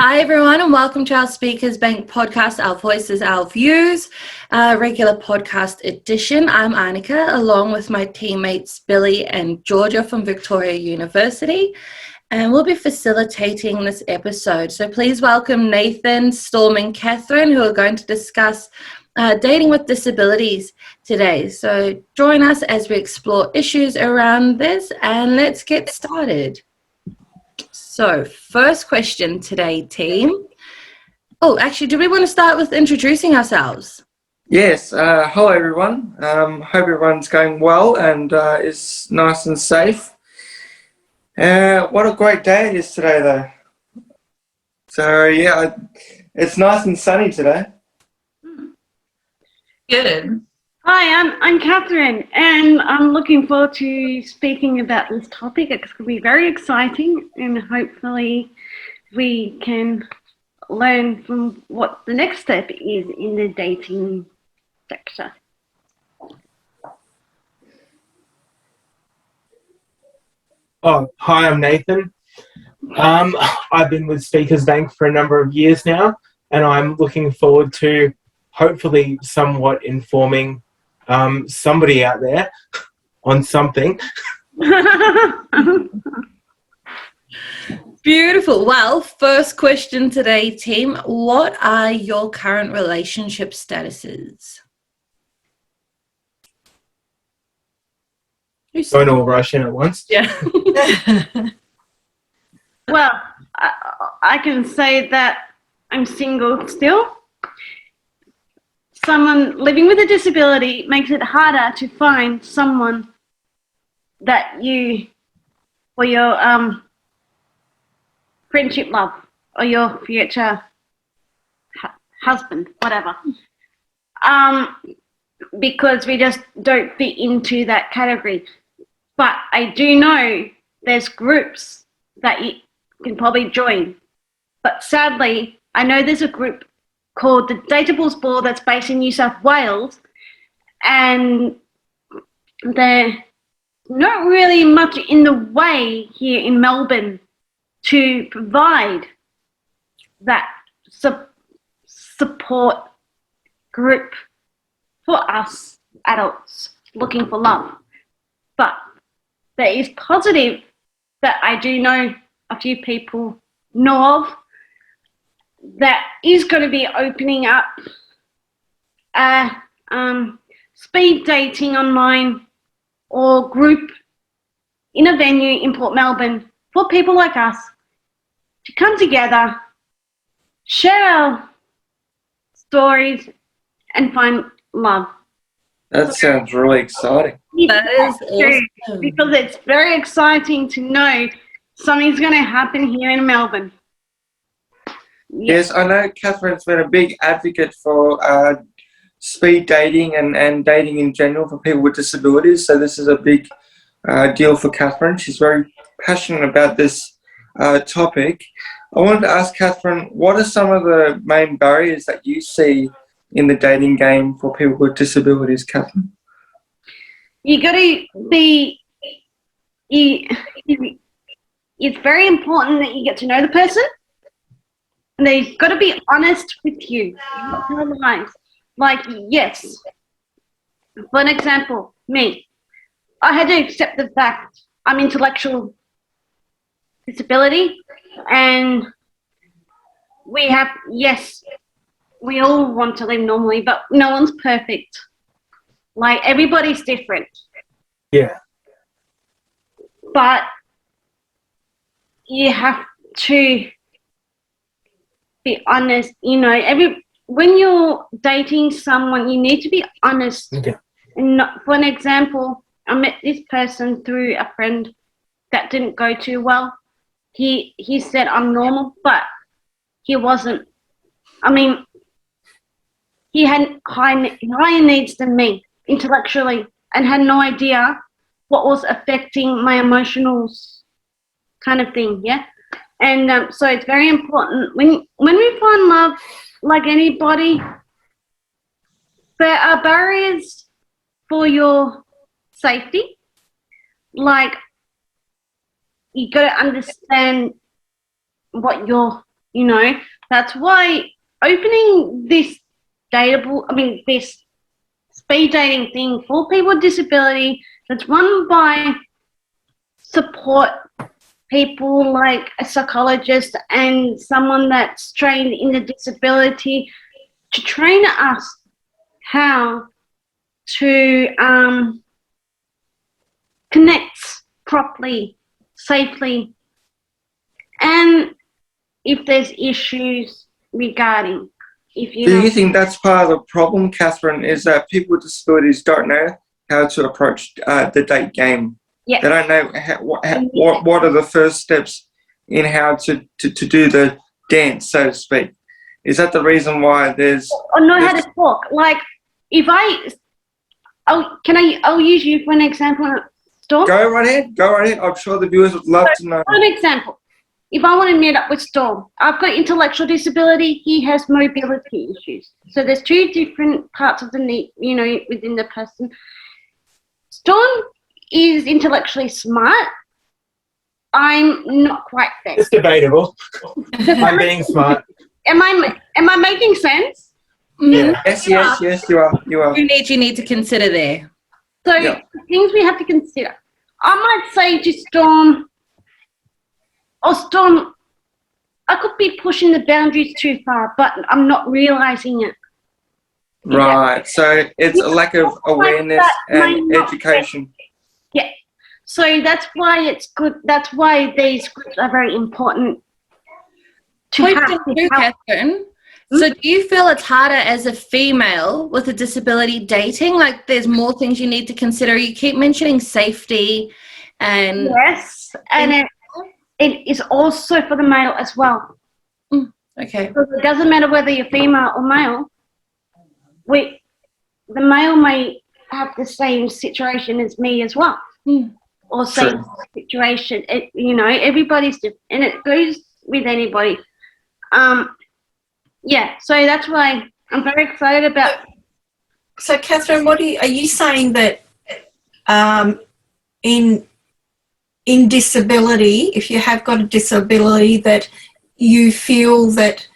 Hi everyone and welcome to our Speakers Bank podcast, Our Voices, Our Views, regular podcast edition. I'm Annika along with my teammates Billy and Georgia from Victoria University, and we'll be facilitating this episode. So please welcome Nathan, Storm and Catherine, who are going to discuss dating with disabilities today. So join us as we explore issues around this, and let's get started. So, first question today, team. Oh, actually, do we want to start with introducing ourselves? Yes. Hello, everyone. Hope everyone's going well and is nice and safe. What a great day it is today, though. So, yeah, it's nice and sunny today. Good. Hi, I'm Catherine, and I'm looking forward to speaking about this topic. It's going to be very exciting, and hopefully we can learn from what the next step is in the dating sector. Oh, hi, I'm Nathan. I've been with Speakers Bank for a number of years now, and I'm looking forward to hopefully somewhat informing somebody out there on something. Beautiful. Well, first question today, team. What are your current relationship statuses? Don't all rush in at once. Yeah. Well, I can say that I'm single still. Someone living with a disability makes it harder to find someone that you, for your friendship love or your future husband, whatever. Because we just don't fit into that category. But I do know there's groups that you can probably join. But sadly, I know there's a group called the Datables Board that's based in New South Wales, and they're not really much in the way here in Melbourne to provide that support group for us adults looking for love. But there is positive that I do know a few people know of that is going to be opening up speed dating online or group in a venue in Port Melbourne for people like us to come together, share our stories and find love. That sounds really exciting. That is awesome. Because it's very exciting to know something's going to happen here in Melbourne. Yes, I know Catherine's been a big advocate for speed dating and dating in general for people with disabilities. So this is a big deal for Catherine. She's very passionate about this topic. I wanted to ask Catherine, what are some of the main barriers that you see in the dating game for people with disabilities, Catherine? You got to be. It's very important that you get to know the person. And they've got to be honest with you. No lies. Like, yes. For an example, me. I had to accept the fact I'm intellectual disability, and we have, yes, we all want to live normally, but no one's perfect. Like, everybody's different. Yeah. But you have to be honest, when you're dating someone, you need to be honest. Yeah. And not, for an example, I met this person through a friend that didn't go too well. He said I'm normal, but he wasn't. I mean, he had higher needs than me intellectually and had no idea what was affecting my emotionals kind of thing, yeah? And so it's very important. When we find love, like anybody, there are barriers for your safety. Like, you got to understand what your You know, that's why opening this this speed dating thing for people with disability that's run by support people like a psychologist and someone that's trained in the disability to train us how to connect properly, safely, and if there's issues regarding. Do you think that's part of the problem, Catherine, is that people with disabilities don't know how to approach the date game? Yeah. They don't know what are the first steps in how to do the dance, so to speak. Is that the reason why there's... Or know how to talk. Like, if I'll use you for an example, Storm. Go right ahead. I'm sure the viewers would love to know. For an example, if I want to meet up with Storm, I've got intellectual disability, he has mobility issues. So there's two different parts of the need, you know, within the person. Storm is intellectually smart. I'm not quite there. It's debatable. I'm being smart. Am I making sense? Yeah. Yes, you are. You need to consider there. So things we have to consider. I might say to Storm, Storm, I could be pushing the boundaries too far, but I'm not realizing it. Right. So it's a lack of awareness and education. Yeah. So that's why it's good. That's why these groups are very important. Catherine. So do you feel it's harder as a female with a disability dating? Like there's more things you need to consider. You keep mentioning safety and... Yes, and it is also for the male as well. Okay. Because it doesn't matter whether you're female or male. The male may have the same situation as me as well. Or same situation. You know, everybody's different. And it goes with anybody. Yeah, so that's why I'm very excited about. So, Catherine, are you saying that in disability, if you have got a disability, that you feel that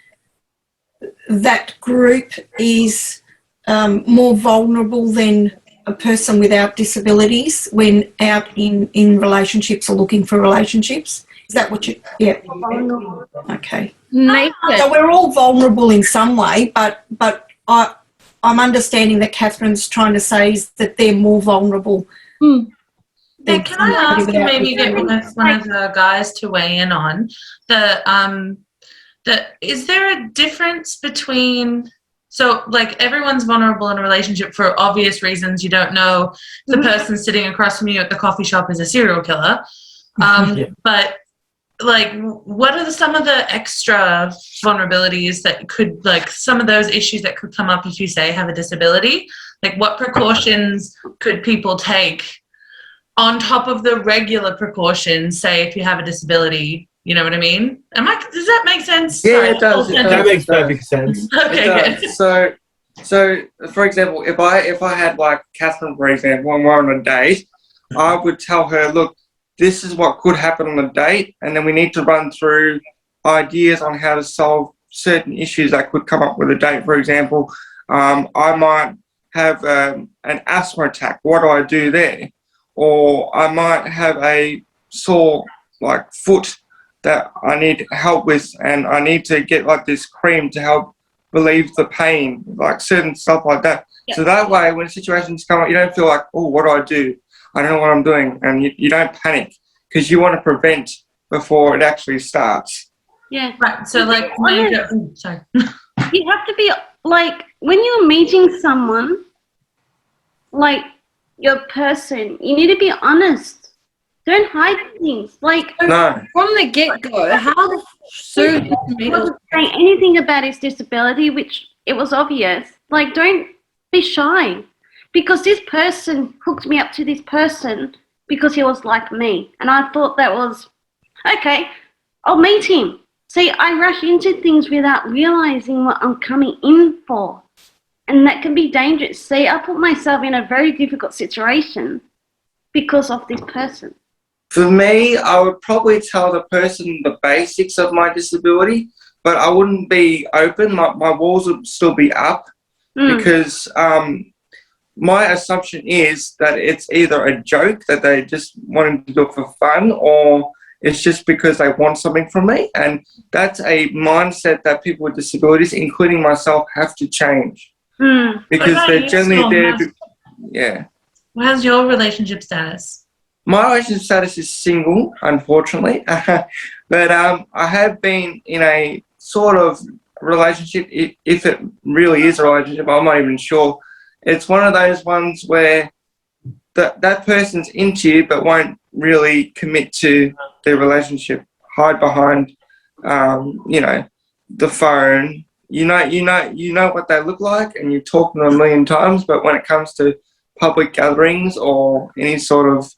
that group is more vulnerable than a person without disabilities when out in relationships or looking for relationships? Is that what you... Yeah. Okay. Nathan. So we're all vulnerable in some way, but I'm understanding that Catherine's trying to say is that they're more vulnerable. Can I ask, and maybe get one of the guys to weigh in on is there a difference between, so like everyone's vulnerable in a relationship for obvious reasons. You don't know the person sitting across from you at the coffee shop is a serial killer, but like what are some of the extra vulnerabilities that could, like some of those issues that could come up if you say have a disability? Like what precautions could people take on top of the regular precautions, say if you have a disability? You know what I mean? Does that make sense? Yeah, it does. That makes perfect sense. Okay, good. So for example, if I had like Catherine, for example, when we're on a date, I would tell her, look, this is what could happen on the date, and then we need to run through ideas on how to solve certain issues that could come up with a date. For example, I might have an asthma attack. What do I do there? Or I might have a sore like foot that I need help with, and I need to get like this cream to help relieve the pain, like certain stuff like that. Yep. So that way, when situations come up, you don't feel like, oh, what do I do? I don't know what I'm doing, and you don't panic because you want to prevent before it actually starts. Yeah. Right. So like, sorry. You have to be like, when you're meeting someone, like your person, you need to be honest. Don't hide things. Like, no. From the get-go, how soon he wasn't saying anything about his disability, which it was obvious. Like, don't be shy, because this person hooked me up to this person because he was like me, and I thought that was okay. I'll meet him. See, I rush into things without realizing what I'm coming in for, and that can be dangerous. See, I put myself in a very difficult situation because of this person. For me, I would probably tell the person the basics of my disability. but I wouldn't be open. My walls would still be up because my assumption is that it's either a joke that they just wanting to do it for fun, or it's just because they want something from me. And that's a mindset that people with disabilities, including myself, have to change. Because they're generally there. Yeah. How's your relationship status? My relationship status is single, unfortunately. But I have been in a sort of relationship, if it really is a relationship, I'm not even sure. It's one of those ones where that person's into you but won't really commit to their relationship, hide behind, the phone. You know what they look like, and you've talked to them a million times, but when it comes to public gatherings or any sort of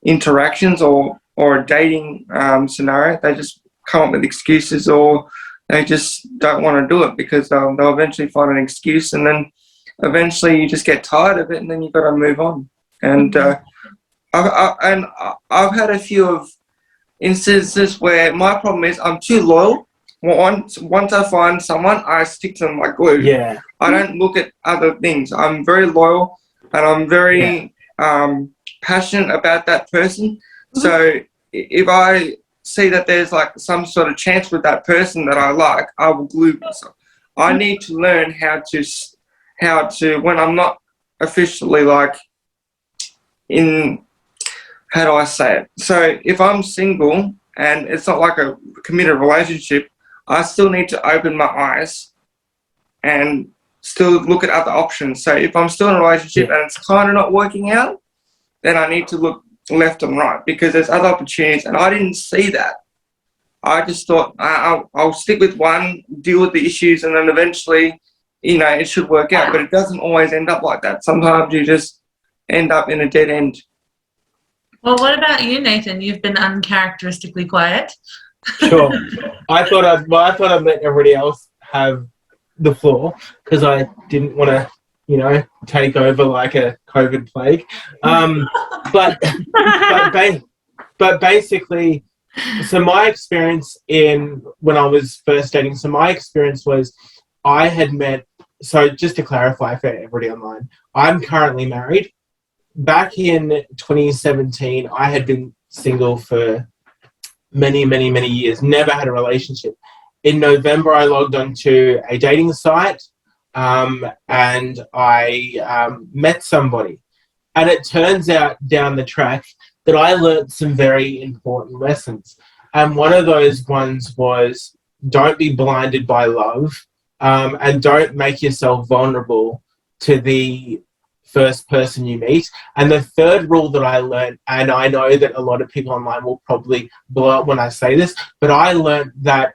interactions or a dating scenario, they just come up with excuses, or they just don't want to do it because they'll eventually find an excuse, and then eventually you just get tired of it, and then you've got to move on. And I've had a few of instances where my problem is I'm too loyal. Once I find someone, I stick to them like glue. Yeah. I don't look at other things. I'm very loyal, and I'm very passionate about that person. So if I see that there's like some sort of chance with that person that I like, I will glue myself. I need to learn how to when I'm not officially like how do I say it? So if I'm single and it's not like a committed relationship, I still need to open my eyes and still look at other options. So if I'm still in a relationship and it's kind of not working out, then I need to look left and right because there's other opportunities, and I didn't see that. I just thought I'll stick with one, deal with the issues, and then eventually, it should work out. But it doesn't always end up like that. Sometimes you just end up in a dead end. Well, what about you, Nathan? You've been uncharacteristically quiet. Sure. I thought I'd let everybody else have the floor because I didn't want to, take over like a COVID plague. But basically, so my experience when I was first dating, my experience was I had met, so just to clarify for everybody online, I'm currently married. Back in 2017, I had been single for many, many, many years, never had a relationship. In November, I logged onto a dating site and I met somebody. And it turns out down the track that I learned some very important lessons. And one of those ones was don't be blinded by love and don't make yourself vulnerable to the first person you meet. And the third rule that I learned, and I know that a lot of people online will probably blow up when I say this, but I learned that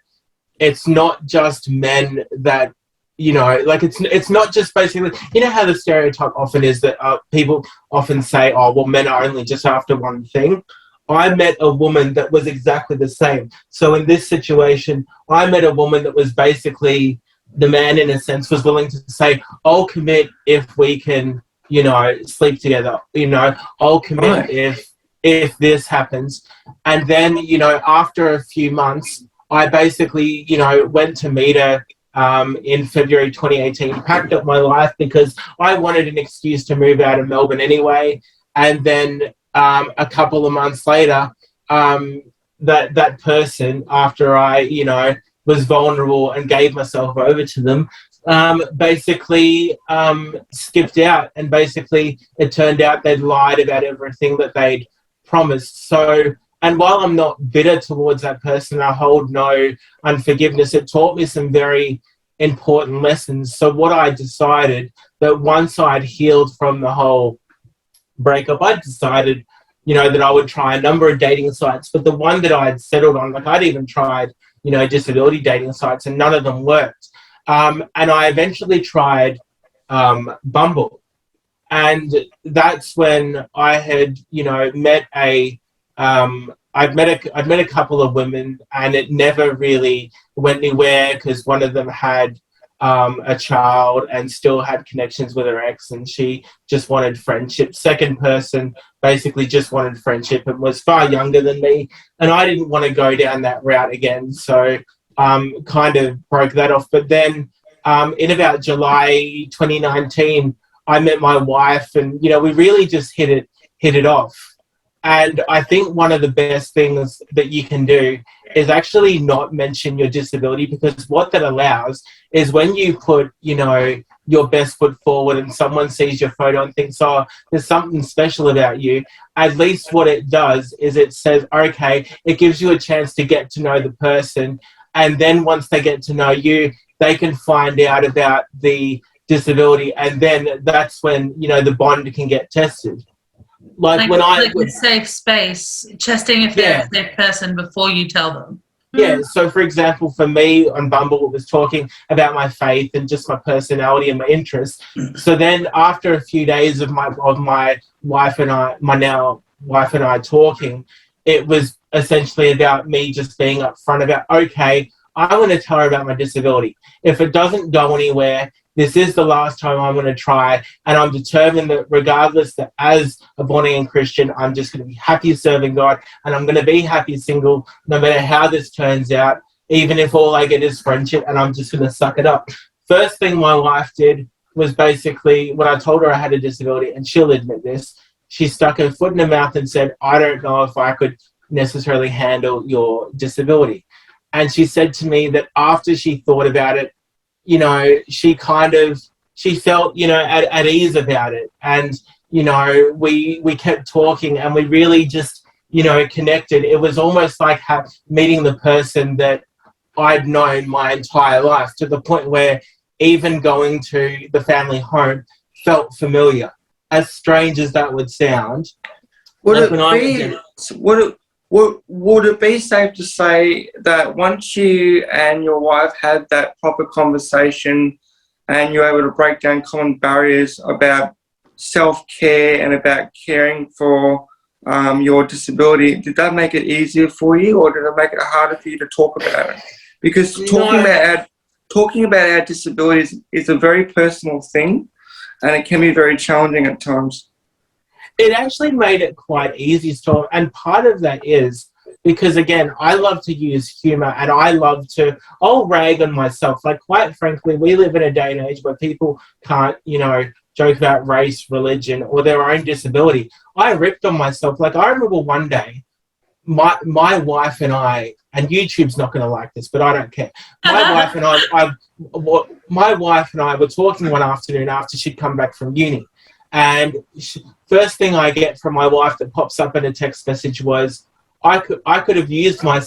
it's not just men that, it's not just basically, how the stereotype often is that people often say, oh, well, men are only just after one thing. I met a woman that was exactly the same. So in this situation, I met a woman that was basically, the man in a sense was willing to say, I'll commit if we can, sleep together, I'll commit if this happens. And then, after a few months, I basically, went to meet her in February 2018, packed up my life because I wanted an excuse to move out of Melbourne anyway. And then a couple of months later, that person, after I, was vulnerable and gave myself over to them, basically skipped out, and basically it turned out they'd lied about everything that they'd promised. So, and while I'm not bitter towards that person, I hold no unforgiveness. It taught me some very important lessons. So what I decided, that once I'd healed from the whole breakup, I decided, that I would try a number of dating sites, but the one that I had settled on, like I'd even tried, disability dating sites, and none of them worked. And I eventually tried Bumble. And that's when I had, met I'd met a couple of women, and it never really went anywhere because one of them had a child and still had connections with her ex, and she just wanted friendship. Second person basically just wanted friendship and was far younger than me, and I didn't want to go down that route again. So kind of broke that off. But then in about July 2019, I met my wife, and we really just hit it off. And I think one of the best things that you can do is actually not mention your disability, because what that allows is when you put, your best foot forward and someone sees your photo and thinks, oh, there's something special about you, at least what it does is it says, okay, it gives you a chance to get to know the person. And then once they get to know you, they can find out about the disability. And then that's when, the bond can get tested. Like a safe space, testing if they're a safe person before you tell them. Yeah, so for example, for me on Bumble, it was talking about my faith and just my personality and my interests. So then after a few days of my wife and I, my now wife and I talking, it was essentially about me just being upfront about, okay, I want to tell her about my disability. If it doesn't go anywhere, this is the last time I'm going to try, and I'm determined that regardless, that as a born-again Christian, I'm just going to be happy serving God, and I'm going to be happy single no matter how this turns out, even if all I get is friendship, and I'm just going to suck it up. First thing my wife did was basically, when I told her I had a disability, and she'll admit this, she stuck her foot in her mouth and said, I don't know if I could necessarily handle your disability. And she said to me that after she thought about it, she felt, at ease about it. And, we kept talking, and we really just, connected. It was almost like meeting the person that I'd known my entire life, to the point where even going to the family home felt familiar. As strange as that would sound. Would it be safe to say that once you and your wife had that proper conversation and you're able to break down common barriers about self-care and about caring for your disability, did that make it easier for you, or did it make it harder for you to talk about it? Because talking about our disabilities is a very personal thing, and it can be very challenging at times. It actually made it quite easy to talk, and part of that is because, again, I love to use humour, and I'll rag on myself. Like, quite frankly, we live in a day and age where people can't, joke about race, religion, or their own disability. I ripped on myself. Like, I remember one day, my wife and I, and YouTube's not going to like this, but I don't care. My wife and I were talking one afternoon after she'd come back from uni. And first thing I get from my wife that pops up in a text message was, I could have used my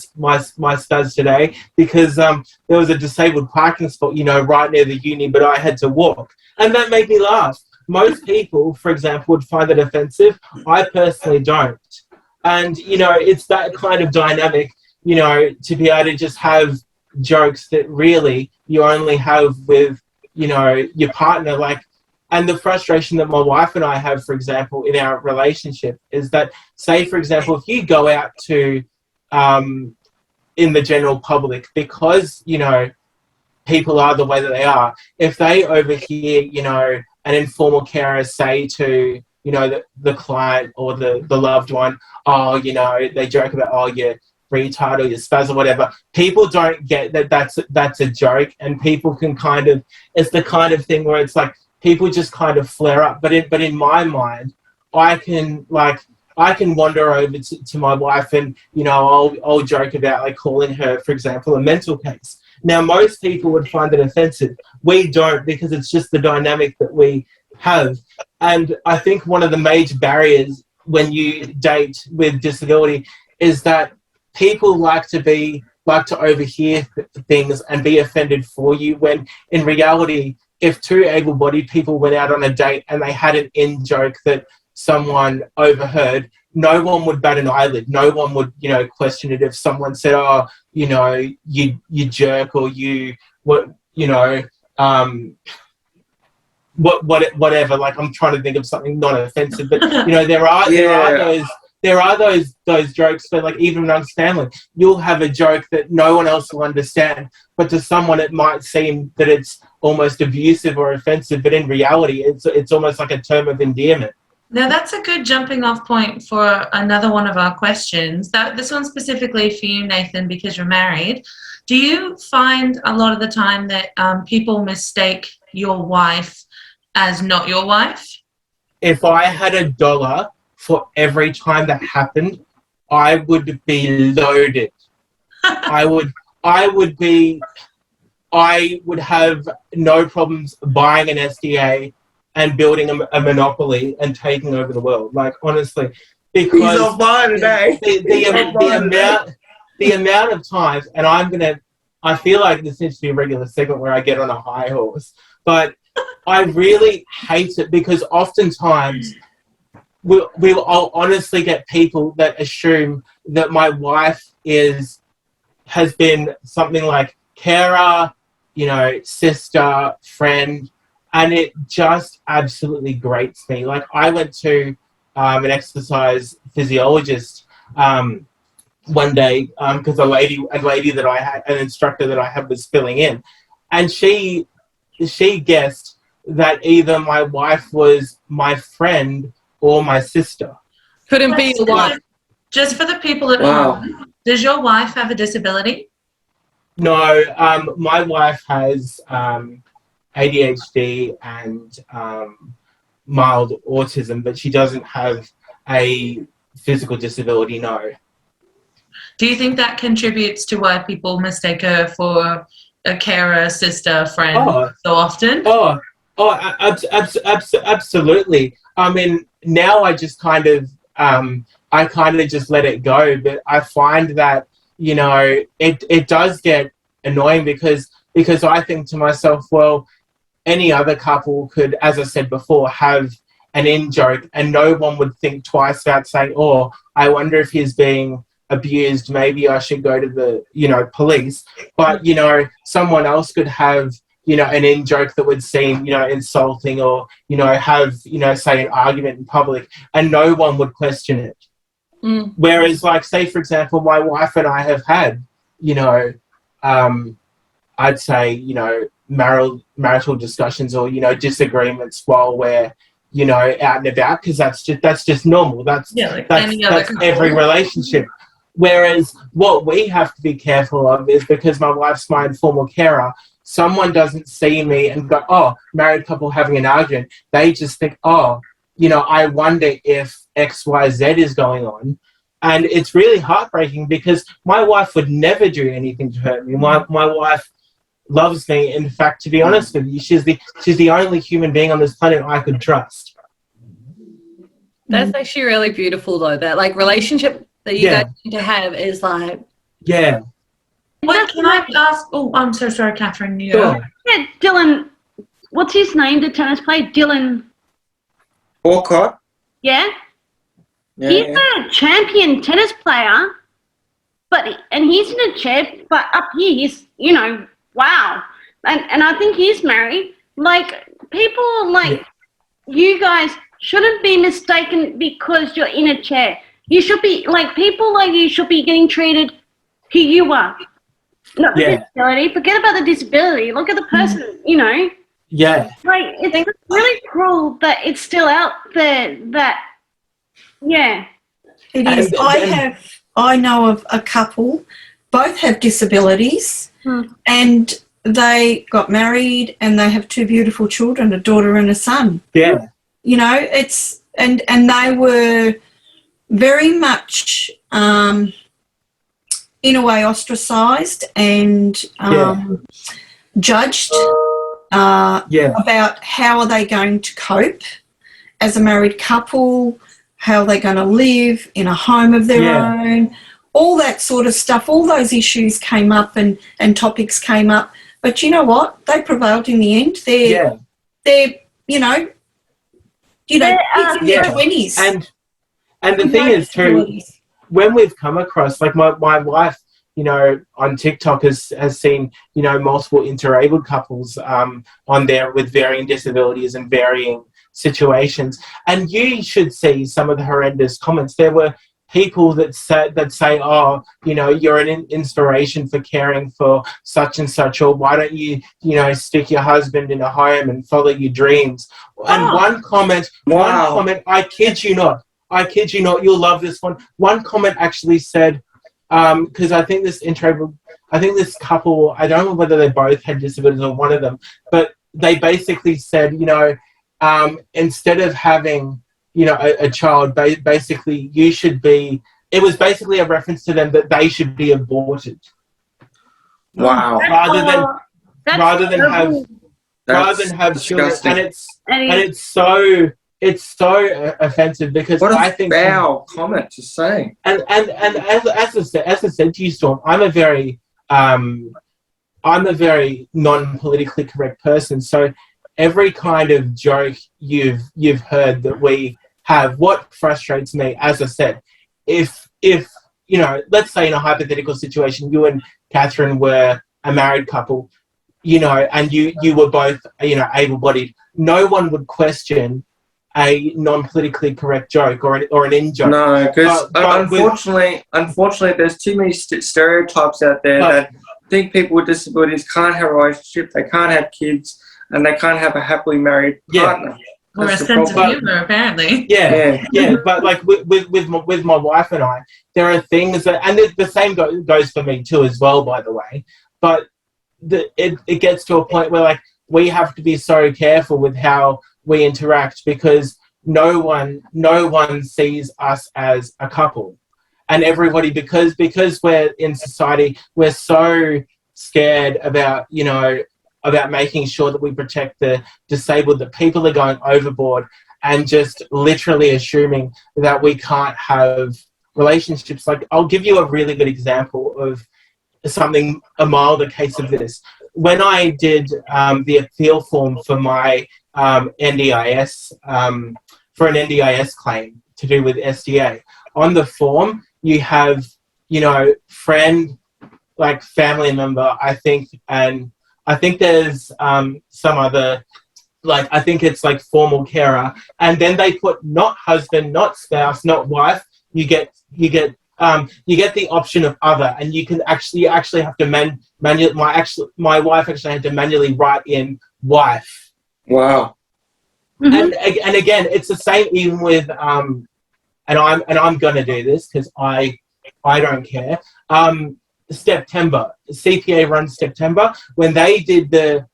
studs today because there was a disabled parking spot, right near the uni, but I had to walk. And that made me laugh. Most people, for example, would find it offensive. I personally don't. And, it's that kind of dynamic, to be able to just have jokes that really you only have with, your partner. Like, and the frustration that my wife and I have, for example, in our relationship is that, say, for example, if you go out to, in the general public, because, people are the way that they are, if they overhear, an informal carer say to, the client or the loved one, oh, they joke about, oh, you're retard or your spaz or whatever, people don't get that that's a joke, and people can kind of, it's the kind of thing where it's like, people just kind of flare up. But in my mind, I can wander over to my wife and, I'll joke about, like, calling her, for example, a mental case. Now, most people would find it offensive. We don't, because it's just the dynamic that we have. And I think one of the major barriers when you date with disability is that people like to overhear things and be offended for you, when in reality, if two able-bodied people went out on a date and they had an in-joke that someone overheard, no one would bat an eyelid. No one would, question it if someone said, oh, you jerk, or whatever. Like, I'm trying to think of something not offensive, but, there are those jokes that, like, even amongst family, you'll have a joke that no one else will understand, but to someone it might seem that it's almost abusive or offensive, but in reality, it's almost like a term of endearment. Now, that's a good jumping off point for another one of our questions. This one's specifically for you, Nathan, because you're married. Do you find a lot of the time that people mistake your wife as not your wife? If I had $1 for every time that happened, I would be loaded. I would have no problems buying an SDA and building a monopoly and taking over the world. Like, honestly, because He's on fire today. the amount of times, and I feel like this needs to be a regular segment where I get on a high horse, but I really hate it because oftentimes I'll honestly get people that assume that my wife has been something like carer, sister, friend, and it just absolutely grates me. Like, I went to an exercise physiologist one day because a lady that I had, an instructor that I had, was filling in, and she guessed that either my wife was my friend or my sister. Couldn't be your wife. Just for the people at home, does your wife have a disability? No, my wife has ADHD and mild autism, but she doesn't have a physical disability, no. Do you think that contributes to why people mistake her for a carer, sister, friend so often? Absolutely. I mean, now I just kind of just let it go, but I find that, it does get annoying because I think to myself, well, any other couple could, as I said before, have an in-joke and no one would think twice about saying, oh, I wonder if he's being abused, maybe I should go to the, police. But, someone else could have, an in-joke that would seem, insulting or, have, say, an argument in public and no one would question it. Mm. Whereas, like, say, for example, my wife and I have had, I'd say, marital discussions or, disagreements while we're, out and about, because that's just normal. That's every relationship. Whereas what we have to be careful of is, because my wife's my informal carer, someone doesn't see me and go, oh, married couple having an argument. They just think, oh, I wonder if XYZ is going on. And it's really heartbreaking because my wife would never do anything to hurt me. My wife loves me. In fact, to be honest with you, she's the only human being on this planet I could trust. That's actually really beautiful, though. That relationship that you guys need to have is like. Yeah. Wait, can I ask? Oh, I'm so sorry, Catherine. Yeah, Dylan. What's his name? The tennis player, Dylan. Walcott. Yeah. He's a champion tennis player, and he's in a chair. But up here, he's wow. And I think he's married. Like, people like you guys shouldn't be mistaken because you're in a chair. You should be people like you should be getting treated who you are. Not the disability. Forget about the disability. Look at the person, Yeah. Like, it's really cruel that it's still out there that, It is. I know of a couple, both have disabilities, and they got married and they have 2 beautiful children, a daughter and a son. Yeah. It's, and they were very much, in a way, ostracised and judged about how are they going to cope as a married couple, how are they going to live in a home of their own, all that sort of stuff. All those issues came up and topics came up. But you know what? They prevailed in the end. They're kids in their 20s. And the thing is, too, when we've come across, like my wife, on TikTok has seen, multiple interabled couples on there with varying disabilities and varying situations. And you should see some of the horrendous comments. There were people that say, oh, you're an inspiration for caring for such and such, or why don't you, stick your husband in a home and follow your dreams. And one comment, I kid you not, you'll love this one. One comment actually said, because I think this couple, I don't know whether they both had disabilities or one of them, but they basically said, instead of having, a child, basically you should be, it was basically a reference to them that they should be aborted. Wow. Rather than have children. And it's so offensive because what a I think foul comment to say. And as I said to you, Storm, I'm a very non-politically correct person. So every kind of joke you've heard that we have, what frustrates me, as I said, if let's say in a hypothetical situation, you and Catherine were a married couple, and you were both, able-bodied, no one would question a non-politically correct joke or an in-joke. No, because unfortunately, there's too many stereotypes out there that think people with disabilities can't have a relationship, they can't have kids, and they can't have a happily married partner. Or a sense of humor, apparently. Yeah. But like with my wife and I, there are things that, and the same goes for me too as well, by the way. But it gets to a point where like we have to be so careful with how we interact because no one sees us as a couple, and everybody because we're in society, we're so scared about about making sure that we protect the disabled, that people are going overboard and just literally assuming that we can't have relationships. Like, I'll give you a really good example of a milder case of this. When I did the appeal form for my NDIS, for an NDIS claim to do with SDA, on the form you have, friend, like family member, I think, and I think there's some other, like, I think it's like formal carer, and then they put not husband, not spouse, not wife. You get the option of other, and you actually have to my wife actually had to manually write in wife. Wow. Mm-hmm. And again, it's the same even with and I'm gonna do this because I don't care. September, CPA runs September. When they did the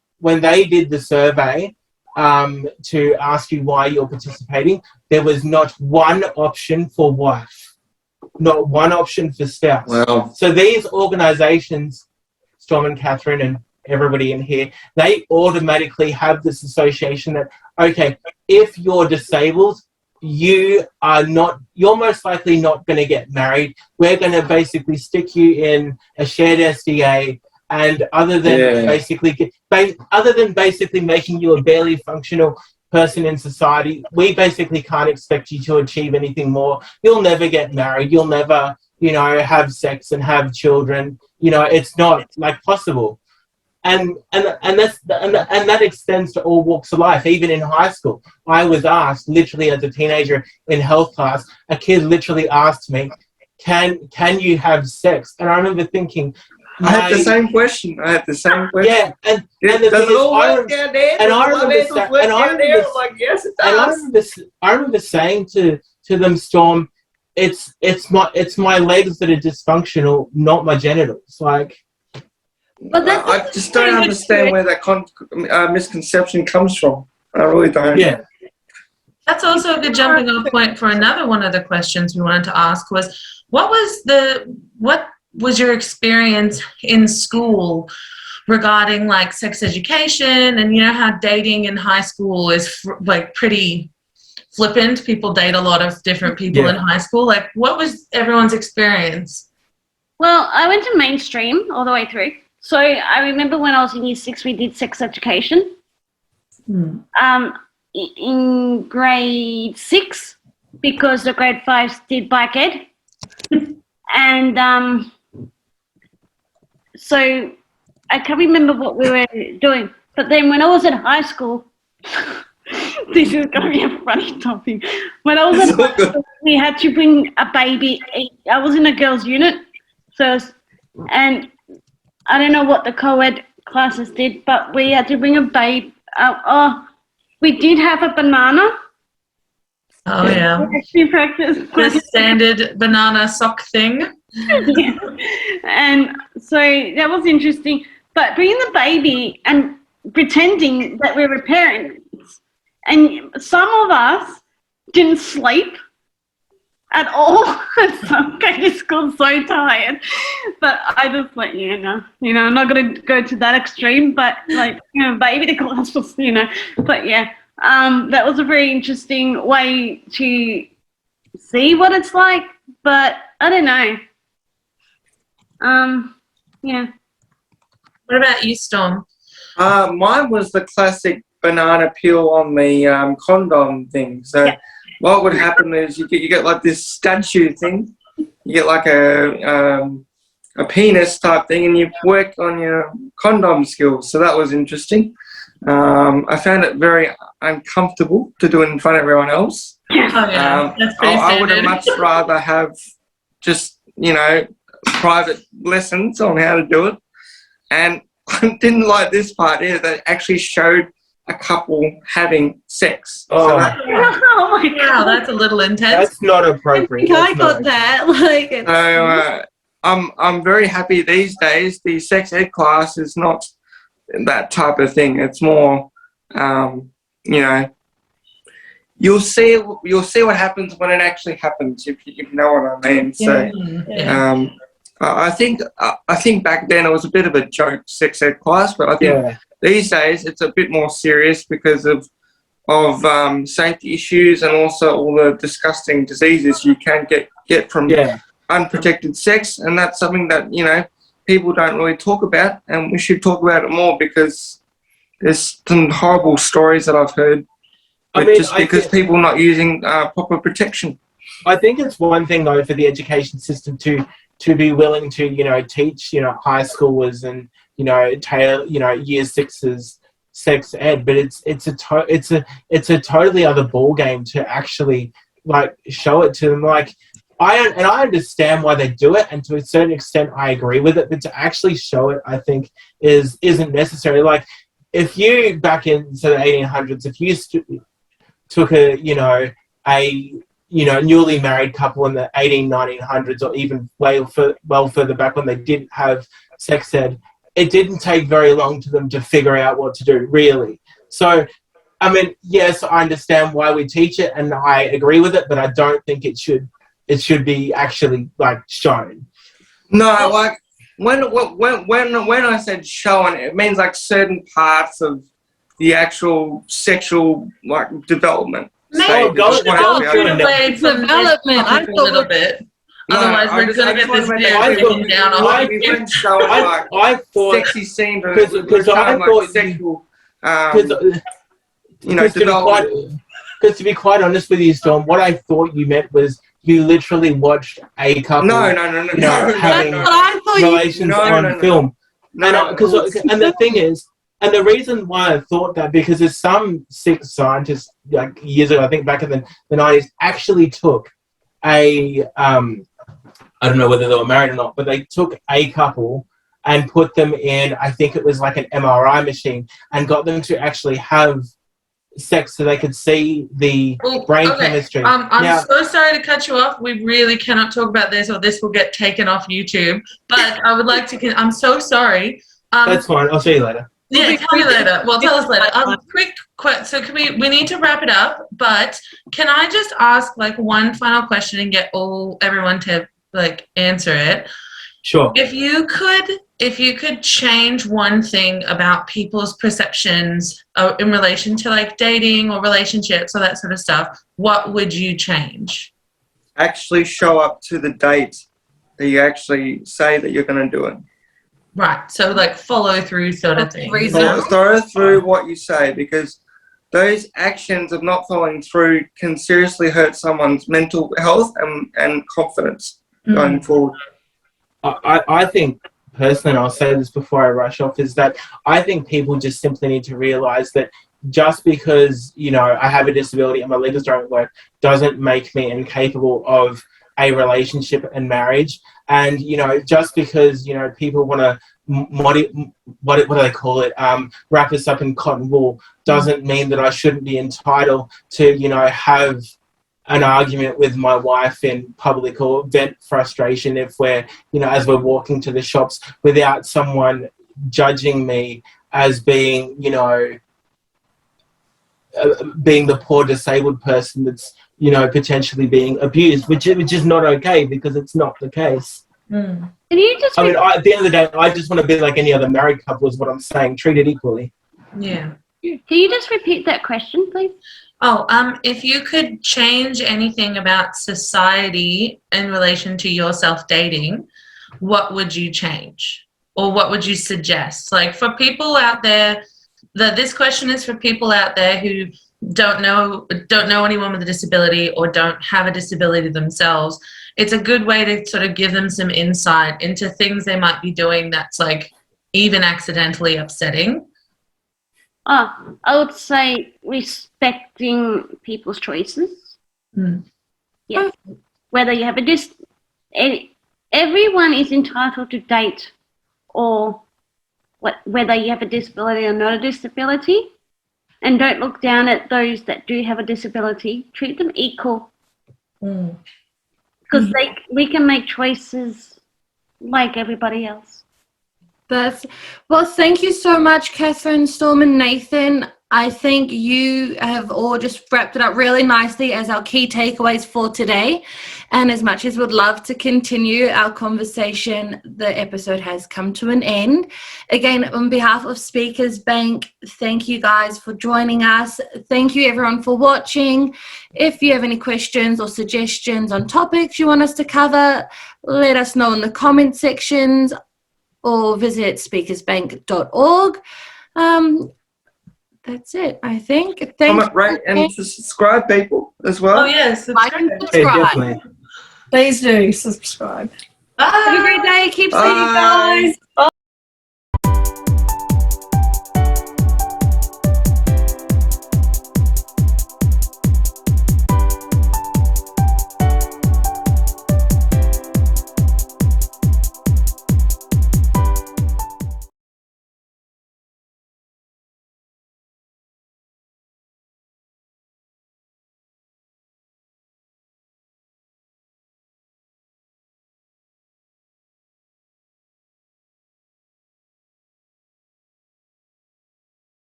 survey to ask you why you're participating, there was not one option for wife, not one option for spouse. Wow. So these organisations, Storm and Catherine and everybody in here, they automatically have this association that, okay, if you're disabled, you're most likely not going to get married. We're going to basically stick you in a shared SDA, and other than basically making you a barely functional person in society, we basically can't expect you to achieve anything more. You'll never get married. You'll never, have sex and have children. It's not like possible. And that extends to all walks of life. Even in high school, I was asked, literally as a teenager in health class, a kid literally asked me, "Can you have sex?" And I remember thinking, I had the same question. Yeah, and the does it all work down there? And I remember, like, yes, it does. I remember saying to them, Storm, it's my legs that are dysfunctional, not my genitals. Like. But I just don't understand where that misconception comes from. I really don't. Yeah. That's also a good jumping off point for another one of the questions we wanted to ask was, what was your experience in school regarding like sex education, and how dating in high school is like pretty flippant. People date a lot of different people in high school. Like, what was everyone's experience? Well, I went to mainstream all the way through. So I remember when I was in year 6, we did sex education. In grade 6, because the grade 5s did bike ed. And so I can't remember what we were doing. But then when I was in high school, this is going to be a funny topic. When I was in high school, we had to bring a baby. I was in a girls' unit. And I don't know what the co-ed classes did, but we had to bring a babe. We did have a banana. Oh, yeah. We actually practiced. The standard banana sock thing. Yeah. And so that was interesting. But bringing the baby and pretending that we were parents, and some of us didn't sleep at all. Some came to school so tired. But I just let I'm not going to go to that extreme, but like, baby to class was, but yeah, that was a very interesting way to see what it's like, but I don't know. Yeah. What about you, Storm? Mine was the classic banana peel on the condom thing. So Yeah. what would happen is you get like this statue thing. You get like a penis type thing, and you work on your condom skills. So that was interesting. I found it very uncomfortable to do it in front of everyone else. Oh, yeah. That's pretty I would have standard. much rather have just, private lessons on how to do it. And I didn't like this part either. They actually showed a couple having sex. Oh. So that, Oh my Wow, God. that's a little intense. That's not I appropriate. think I That's not got that. Like, it's, so I'm very happy these days. The sex ed class is not that type of thing. It's more, you'll see what happens when it actually happens, if you know what I mean. So. Yeah. I think back then it was a bit of a joke sex ed class, but I think these days it's a bit more serious because of safety issues and also all the disgusting diseases you can get from unprotected sex, and that's something that people don't really talk about, and we should talk about it more because there's some horrible stories that I've heard, because people are not using proper protection. I think it's one thing though for the education system to be willing to teach high schoolers and year sixes sex ed, but it's a totally other ball game to actually like show it to them. Like I understand why they do it, and to a certain extent I agree with it, but to actually show it, I think isn't necessary. Like if you back in the 1800s, if you took a newly married couple in the 1900s, or even well further back when they didn't have sex ed, it didn't take very long to them to figure out what to do, really. So, I mean, yes, I understand why we teach it, and I agree with it, but I don't think it should be actually like shown. No, like when I said shown, it means like certain parts of the actual sexual like development. Maybe go away from development. I a little bit. Otherwise, we're going to get this video down on we weren't showing like I thought sexy scenes or because I thought sexual, development. Because to be quite honest with you, Storm, what I thought you meant was you literally watched a couple. No. Having that's what I thought. relations on film. And the thing is, and the reason why I thought that, because there's some scientists, like years ago, I think back in the 90s, actually took I don't know whether they were married or not, but they took a couple and put them in, I think it was like an MRI machine, and got them to actually have sex so they could see the brain chemistry. I'm so sorry to cut you off. We really cannot talk about this, or this will get taken off YouTube. But I would like to. I'm so sorry. That's fine. I'll see you later. Yeah, tell me later. Well, tell us later. Quick. So can we need to wrap it up, but can I just ask like one final question and get everyone to like answer it? Sure. If you could change one thing about people's perceptions in relation to like dating or relationships or that sort of stuff, what would you change? Actually show up to the date that you actually say that you're going to do it. Right. So like follow through sort of thing. Follow through what you say, because those actions of not following through can seriously hurt someone's mental health and confidence going forward. I think personally, and I'll say this before I rush off, is that I think people just simply need to realise that just because, I have a disability and my legs don't work doesn't make me incapable of a relationship and marriage. And, just because, people want to, what do they call it, wrap us up in cotton wool, doesn't mean that I shouldn't be entitled to, have an argument with my wife in public or vent frustration if we're, as we're walking to the shops without someone judging me as being, being the poor disabled person that's, potentially being abused, which is not okay because it's not the case. Mm. Can you just At the end of the day, I just want to be like any other married couple is what I'm saying, treated equally. Yeah. Can you just repeat that question, please? Oh, if you could change anything about society in relation to your self-dating, what would you change? Or what would you suggest? Like for people out there, this question is for people out there who don't know anyone with a disability or don't have a disability themselves. It's a good way to sort of give them some insight into things they might be doing that's like even accidentally upsetting. I would say respecting people's choices. Mm. Yes. Whether you have everyone is entitled to date or whether you have a disability or not a disability. And don't look down at those that do have a disability. Treat them equal. Because we can make choices like everybody else. Well, thank you so much, Catherine, Storm and Nathan. I think you have all just wrapped it up really nicely as our key takeaways for today. And as much as we'd love to continue our conversation, the episode has come to an end. Again, on behalf of Speakers Bank, thank you guys for joining us. Thank you everyone for watching. If you have any questions or suggestions on topics you want us to cover, let us know in the comment sections or visit speakersbank.org. That's it, I think. Comment, rate, and to subscribe, people, as well. Oh, yes. Like and Yeah, subscribe. definitely. Please do subscribe. Bye. Have a great day. Keep seeing you Bye. guys.